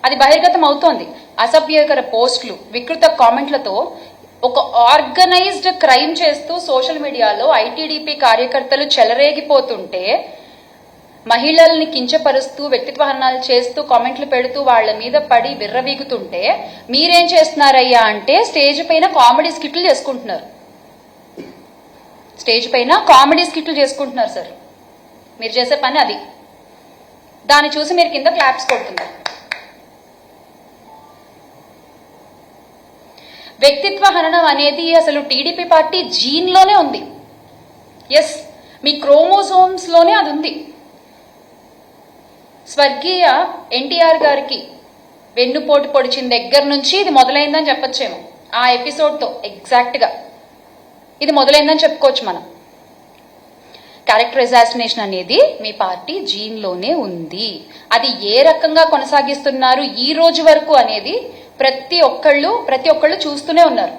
అది బహిర్గతం అవుతోంది. అసభ్యకర పోస్టులు, వికృత కామెంట్లతో ఒక ఆర్గనైజ్డ్ క్రైమ్ చేస్తూ సోషల్ మీడియాలో ఐటీడీపీ కార్యకర్తలు చెలరేగిపోతుంటే, మహిళల్ని కించపరుస్తూ వ్యక్తిత్వ హననాలు చేస్తూ కామెంట్లు పెడుతూ వాళ్ల మీద పడి విర్రవీగుతుంటే మీరేం చేస్తున్నారయ్యా అంటే స్టేజ్ పైన కామెడీ స్కిట్లు చేసుకుంటున్నారు. స్టేజ్ పైన కామెడీ స్కిట్లు చేసుకుంటున్నారు సార్. మీరు చేసే పని అది. దాన్ని చూసి మీరు కింద క్లాప్స్ కొడుతున్నారు. వ్యక్తిత్వ హననం అనేది అసలు టీడీపీ పార్టీ జీన్ లోనే ఉంది. ఎస్, మీ క్రోమోసోమ్స్ లోనే అది ఉంది. స్వర్గీయ ఎన్టీఆర్ గారికి వెన్నుపోటు పొడిచిన దగ్గర నుంచి ఇది మొదలైందని చెప్పొచ్చేమో. ఆ ఎపిసోడ్తో ఎగ్జాక్ట్గా ఇది మొదలైందని చెప్పుకోవచ్చు మనం. క్యారెక్టర్ అసాసినేషన్ అనేది మీ పార్టీ జీన్లోనే ఉంది. అది ఏ రకంగా కొనసాగిస్తున్నారు ఈ రోజు వరకు అనేది ప్రతి ఒక్కళ్ళు చూస్తూనే ఉన్నారు.